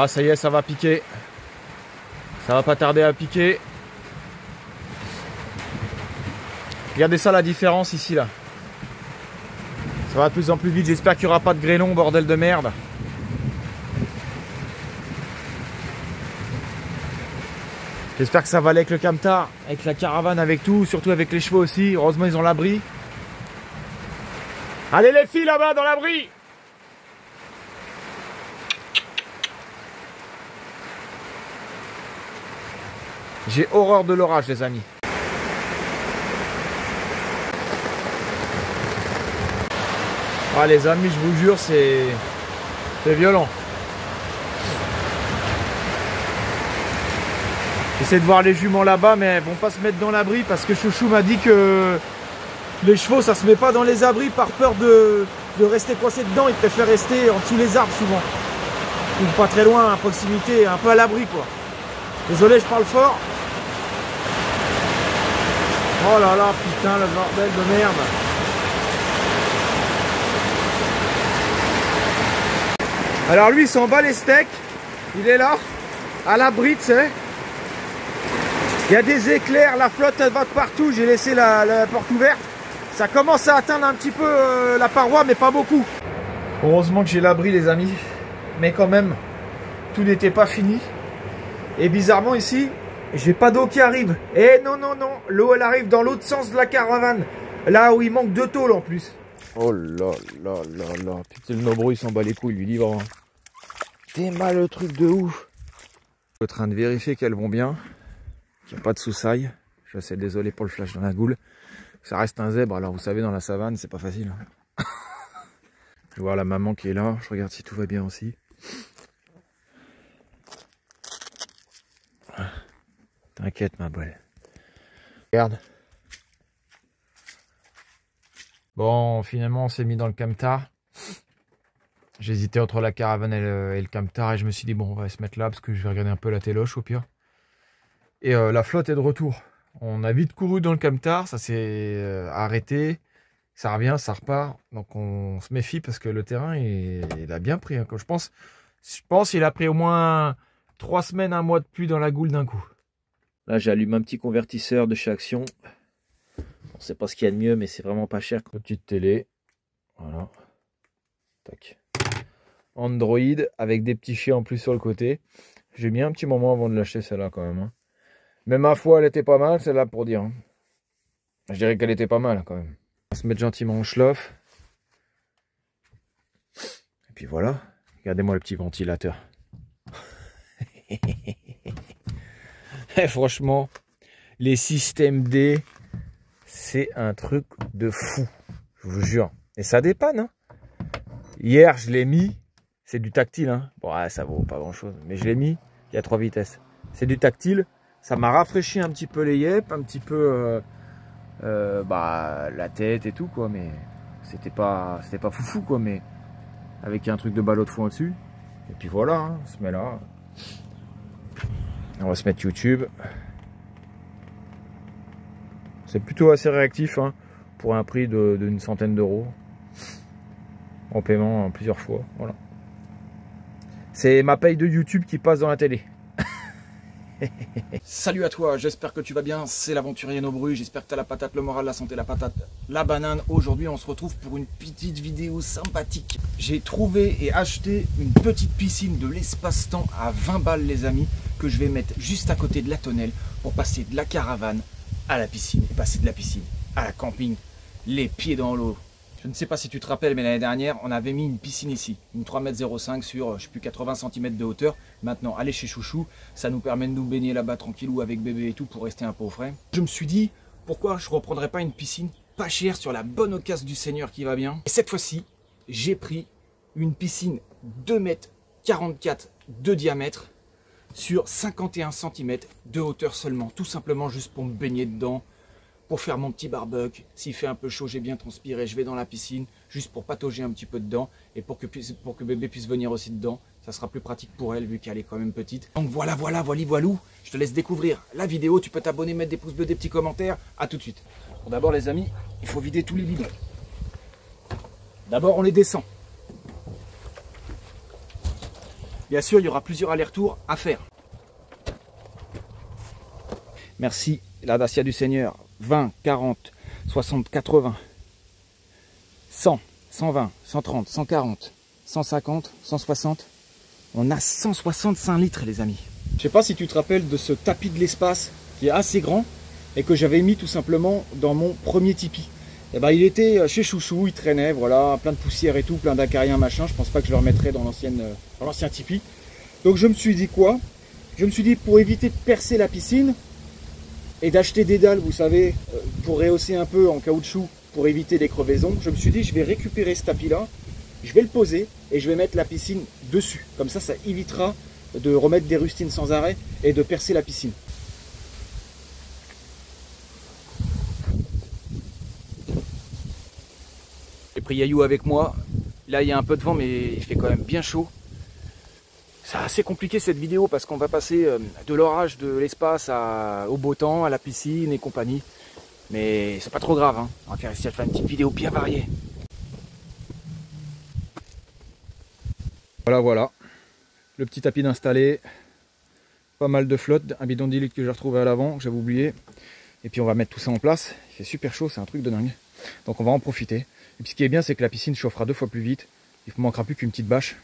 Ah, ça y est, ça va piquer. Ça va pas tarder à piquer. Regardez ça, la différence ici, là. Ça va de plus en plus vite. J'espère qu'il n'y aura pas de grêlon, bordel de merde. J'espère que ça va aller avec le camtar, avec la caravane, avec tout, surtout avec les chevaux aussi. Heureusement, ils ont l'abri. Allez les filles là-bas dans l'abri! J'ai horreur de l'orage, les amis. Ah les amis, je vous jure, c'est violent. J'essaie de voir les juments là-bas, mais elles vont pas se mettre dans l'abri parce que Chouchou m'a dit que les chevaux, ça se met pas dans les abris par peur de rester coincé dedans. Ils préfèrent rester en dessous les arbres souvent. Ou pas très loin, à proximité, un peu à l'abri quoi. Désolé, je parle fort. Oh là là, putain, le bordel de merde. Alors lui, il s'en bat les steaks. Il est là, à l'abri, tu sais. Il y a des éclairs, la flotte elle va de partout. J'ai laissé la porte ouverte. Ça commence à atteindre un petit peu la paroi, mais pas beaucoup. Heureusement que j'ai l'abri, les amis. Mais quand même, tout n'était pas fini. Et bizarrement ici, j'ai pas d'eau qui arrive. Et non, non, non. L'eau, elle arrive dans l'autre sens de la caravane. Là où il manque de tôle en plus. Oh là là là là. Putain, le nobro, il s'en bat les couilles, lui, libre. T'es mal le truc de ouf. Je suis en train de vérifier qu'elles vont bien. Qu'il n'y a pas de soussaille. Je suis désolé pour le flash dans la goule. Ça reste un zèbre. Alors, vous savez, dans la savane, c'est pas facile. Je vais voir la maman qui est là. Je regarde si tout va bien aussi. T'inquiète ma belle. Regarde. Bon, finalement on s'est mis dans le camtar. J'hésitais entre la caravane et le camtar et je me suis dit bon on va se mettre là parce que je vais regarder un peu la téloche au pire. Et la flotte est de retour. On a vite couru dans le camtar, ça s'est arrêté. Ça revient, ça repart. Donc on se méfie parce que le terrain il a bien pris. Hein. Je pense qu'il a pris au moins 3 semaines, 1 mois de pluie dans la goule d'un coup. Là, j'allume un petit convertisseur de chez Action. On sait pas ce qu'il y a de mieux, mais c'est vraiment pas cher. Petite télé. Voilà. Tac. Android avec des petits chiens en plus sur le côté. J'ai mis un petit moment avant de lâcher celle-là quand même. Hein. Mais ma foi, elle était pas mal, celle-là pour dire. Hein. Je dirais qu'elle était pas mal quand même. On va se mettre gentiment en schloff. Et puis voilà. Regardez-moi le petit ventilateur. Et franchement, les systèmes D, c'est un truc de fou, je vous jure. Et ça dépanne. Hein. Hier, je l'ai mis, c'est du tactile. Hein. Bon, ça vaut pas grand-chose, mais je l'ai mis, il y a 3 vitesses. C'est du tactile, ça m'a rafraîchi un petit peu les yeux, un petit peu la tête et tout, quoi. Mais c'était pas foufou, quoi. Mais avec un truc de ballot de fond au-dessus. Et puis voilà, hein, on se met là. On va se mettre YouTube. C'est plutôt assez réactif hein, pour un prix d'une centaine d'euros. En paiement plusieurs fois. Voilà. C'est ma paye de YouTube qui passe dans la télé. Salut à toi, j'espère que tu vas bien, c'est l'aventurier Nobru, j'espère que tu as la patate, le moral, la santé, la patate, la banane. Aujourd'hui on se retrouve pour une petite vidéo sympathique. J'ai trouvé et acheté une petite piscine de l'espace-temps à 20 balles les amis, que je vais mettre juste à côté de la tonnelle pour passer de la caravane à la piscine et passer de la piscine à la camping, les pieds dans l'eau. Je ne sais pas si tu te rappelles, mais l'année dernière, on avait mis une piscine ici, une 3,05 m sur, je sais plus, 80 cm de hauteur. Maintenant, aller chez Chouchou, ça nous permet de nous baigner là-bas tranquillou avec bébé et tout pour rester un peu au frais. Je me suis dit, pourquoi je ne reprendrais pas une piscine pas chère sur la bonne occasion du Seigneur qui va bien. Et cette fois-ci, j'ai pris une piscine 2,44 m de diamètre sur 51 cm de hauteur seulement. Tout simplement juste pour me baigner dedans. Pour faire mon petit barbecue, s'il fait un peu chaud, j'ai bien transpiré, je vais dans la piscine, juste pour patauger un petit peu dedans, et pour que bébé puisse venir aussi dedans, ça sera plus pratique pour elle, vu qu'elle est quand même petite. Donc voilà, voilou, je te laisse découvrir la vidéo, tu peux t'abonner, mettre des pouces bleus, des petits commentaires, à tout de suite. Bon, d'abord les amis, il faut vider tous les bidons. D'abord on les descend. Bien sûr, il y aura plusieurs allers-retours à faire. Merci, la Dacia du Seigneur. 20, 40, 60, 80, 100, 120, 130, 140, 150, 160. On a 165 litres, les amis. Je sais pas si tu te rappelles de ce tapis de l'espace qui est assez grand et que j'avais mis tout simplement dans mon premier tipi. Et ben, il était chez Chouchou, il traînait, voilà, plein de poussière et tout, plein d'acariens, machin. Je pense pas que je le remettrai dans l'ancien tipi. Donc je me suis dit quoi? Je me suis dit, pour éviter de percer la piscine et d'acheter des dalles, vous savez, pour rehausser un peu en caoutchouc pour éviter les crevaisons, je me suis dit, je vais récupérer ce tapis-là, je vais le poser et je vais mettre la piscine dessus. Comme ça évitera de remettre des rustines sans arrêt et de percer la piscine. J'ai pris Yayou avec moi. Là, il y a un peu de vent, mais il fait quand même bien chaud. C'est assez compliqué cette vidéo parce qu'on va passer de l'orage de l'espace au beau temps, à la piscine et compagnie. Mais c'est pas trop grave, hein. On va essayer de faire une petite vidéo bien variée. Voilà. Le petit tapis d'installer. Pas mal de flotte, un bidon de 10 litres que j'ai retrouvé à l'avant, que j'avais oublié. Et puis on va mettre tout ça en place. Il fait super chaud, c'est un truc de dingue. Donc on va en profiter. Et puis ce qui est bien, c'est que la piscine chauffera 2 fois plus vite. Il ne manquera plus qu'une petite bâche.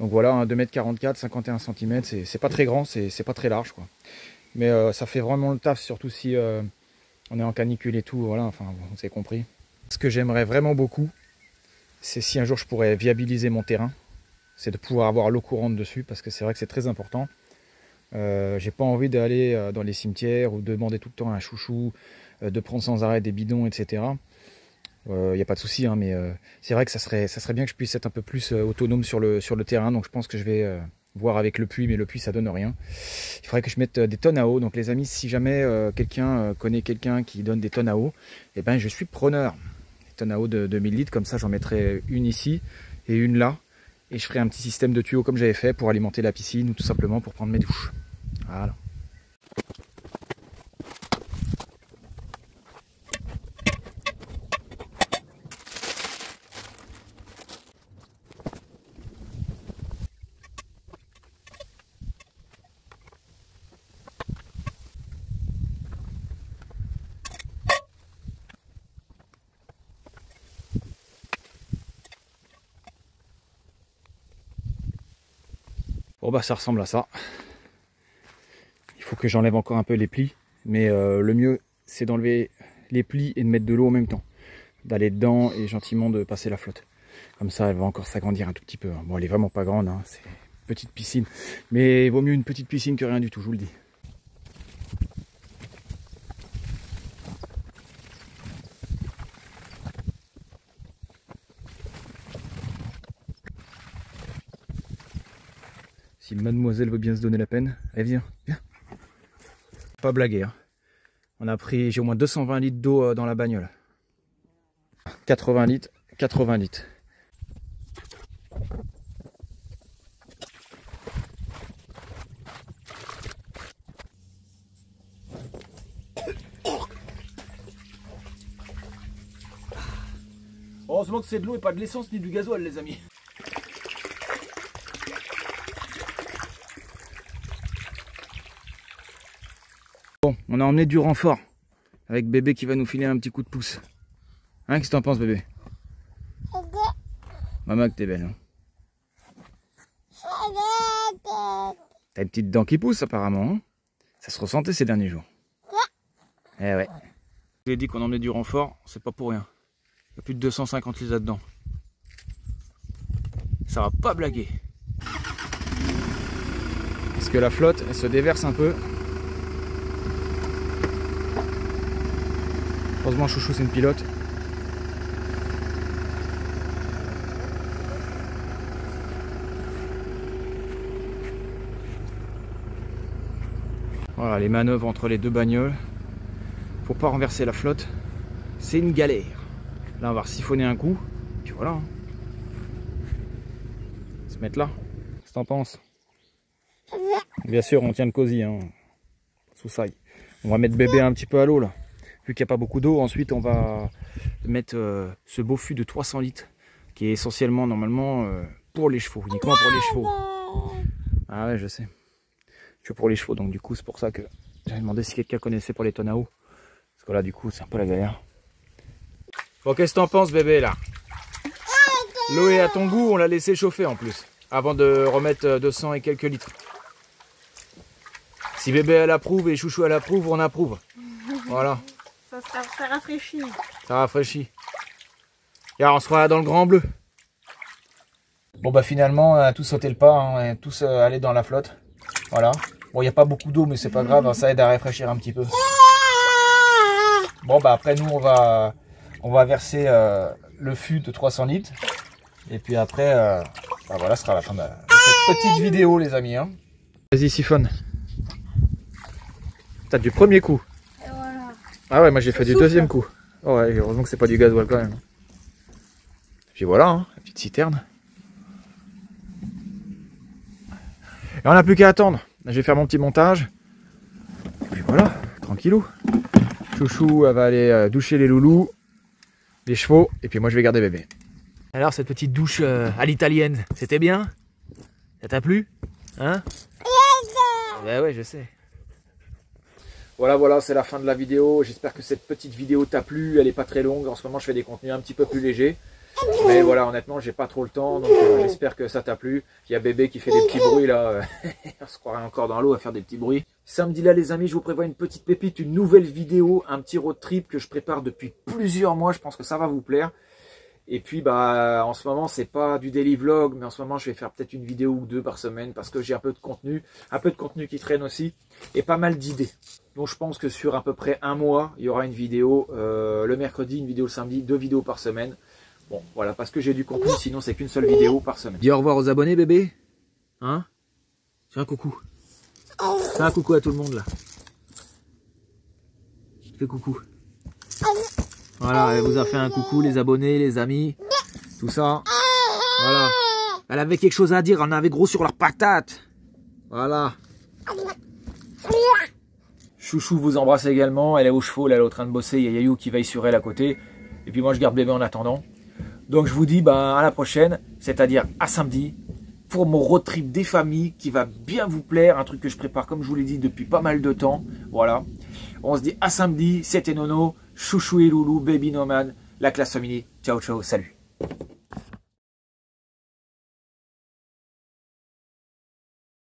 Donc voilà, 2,44 m, 51 cm, c'est pas très grand, c'est pas très large, quoi. Mais ça fait vraiment le taf, surtout si on est en canicule et tout, voilà, enfin, vous avez compris. Ce que j'aimerais vraiment beaucoup, c'est si un jour je pourrais viabiliser mon terrain, c'est de pouvoir avoir l'eau courante dessus, parce que c'est vrai que c'est très important. J'ai pas envie d'aller dans les cimetières ou de demander tout le temps à un chouchou, de prendre sans arrêt des bidons, etc. Il n'y a pas de souci, hein, mais c'est vrai que ça serait bien que je puisse être un peu plus autonome sur le terrain. Donc je pense que je vais voir avec le puits, mais le puits ça donne rien. Il faudrait que je mette des tonnes à eau. Donc les amis, si jamais quelqu'un connaît quelqu'un qui donne des tonnes à eau, eh ben, je suis preneur. Des tonnes à eau de 2000 litres, comme ça j'en mettrai une ici et une là. Et je ferai un petit système de tuyaux comme j'avais fait pour alimenter la piscine ou tout simplement pour prendre mes douches. Voilà. Bon bah ça ressemble à ça. Il faut que j'enlève encore un peu les plis, mais le mieux c'est d'enlever les plis et de mettre de l'eau en même temps. D'aller dedans et gentiment de passer la flotte. Comme ça elle va encore s'agrandir un tout petit peu. Bon, elle est vraiment pas grande, hein. C'est une petite piscine. Mais il vaut mieux une petite piscine que rien du tout, je vous le dis. Si mademoiselle veut bien se donner la peine, allez viens, viens. Pas blaguer, hein. On a pris, j'ai au moins 220 litres d'eau dans la bagnole. 80 litres, 80 litres. Heureusement que c'est de l'eau et pas de l'essence ni du gasoil, les amis. Bon, on a emmené du renfort avec bébé qui va nous filer un petit coup de pouce. Hein, qu'est-ce que t'en penses, bébé? Maman, que t'es belle, hein. T'as une petite dent qui pousse, apparemment, hein. Ça se ressentait ces derniers jours. Eh ouais. Je vous ai dit qu'on emmenait du renfort, c'est pas pour rien. Il y a plus de 250 litres là-dedans. Ça va pas blaguer. Parce que la flotte, elle se déverse un peu. Heureusement, Chouchou, c'est une pilote. Voilà, les manœuvres entre les deux bagnoles. Faut pas renverser la flotte. C'est une galère. Là, on va siphonner un coup. Puis voilà. Hein. Se mettre là. Qu'est-ce que t'en penses? Bien sûr, on tient le cosy. Hein. Sous ça. On va mettre bébé un petit peu à l'eau là. Vu qu'il n'y a pas beaucoup d'eau, ensuite on va mettre ce beau fût de 300 litres qui est essentiellement normalement pour les chevaux, uniquement pour les chevaux. Ah ouais, je sais. Je suis pour les chevaux, donc du coup, c'est pour ça que j'avais demandé si quelqu'un connaissait pour les tonnes à eau. Parce que là, du coup, c'est un peu la galère. Bon, qu'est-ce que t'en penses, bébé, là? L'eau est à ton goût, on l'a laissé chauffer en plus. Avant de remettre 200 et quelques litres. Si bébé, elle approuve et chouchou, elle approuve, on approuve. Voilà. Ça rafraîchit. Ça rafraîchit. Et alors, on sera dans le grand bleu. Bon bah finalement on a tous sauté le pas, hein, on est tous allés dans la flotte. Voilà. Bon, il n'y a pas beaucoup d'eau mais c'est pas grave, hein, ça aide à rafraîchir un petit peu. Bon bah après nous on va verser le fût de 300 litres. Et puis après, bah voilà, ce sera la fin de cette petite vidéo les amis. Hein. Vas-y siphonne. T'as du premier coup. Et voilà. Ah ouais, moi j'ai fait du deuxième coup. Oh ouais, heureusement que c'est pas du gasoil quand même. Puis voilà, hein, la petite citerne. Et on n'a plus qu'à attendre. Je vais faire mon petit montage. Et puis voilà, tranquillou. Chouchou, elle va aller doucher les loulous, les chevaux, et puis moi je vais garder bébé. Alors cette petite douche à l'italienne, c'était bien? Ça t'a plu? Hein? Ben ouais, je sais. Voilà, c'est la fin de la vidéo. J'espère que cette petite vidéo t'a plu. Elle n'est pas très longue. En ce moment, je fais des contenus un petit peu plus légers. Mais voilà, honnêtement, j'ai pas trop le temps. Donc j'espère que ça t'a plu. Il y a bébé qui fait des petits bruits là. On se croirait encore dans l'eau à faire des petits bruits. Samedi là, les amis, je vous prévois une petite pépite, une nouvelle vidéo, un petit road trip que je prépare depuis plusieurs mois. Je pense que ça va vous plaire. Et puis bah en ce moment c'est pas du daily vlog, mais en ce moment je vais faire peut-être une vidéo ou deux par semaine parce que j'ai un peu de contenu qui traîne aussi et pas mal d'idées. Donc je pense que sur à peu près un mois il y aura une vidéo le mercredi, une vidéo le samedi, 2 vidéos par semaine. Bon voilà, parce que j'ai du contenu, sinon c'est qu'une seule vidéo par semaine. Dis au revoir aux abonnés bébé. Hein? Fais un coucou. Fais un coucou à tout le monde là. Fais coucou. Voilà, elle vous a fait un coucou, les abonnés, les amis, tout ça. Voilà. Elle avait quelque chose à dire, elle en avait gros sur leurs patates. Voilà. Chouchou vous embrasse également, elle est aux chevaux, elle est en train de bosser, il y a Yayou qui veille sur elle à côté. Et puis moi je garde bébé en attendant. Donc je vous dis à la prochaine, c'est-à-dire à samedi, pour mon road trip des familles qui va bien vous plaire. Un truc que je prépare comme je vous l'ai dit depuis pas mal de temps. Voilà. On se dit à samedi, c'était Nono. Chouchou et Loulou, Baby Nomade, la classe famille. Ciao, ciao, salut.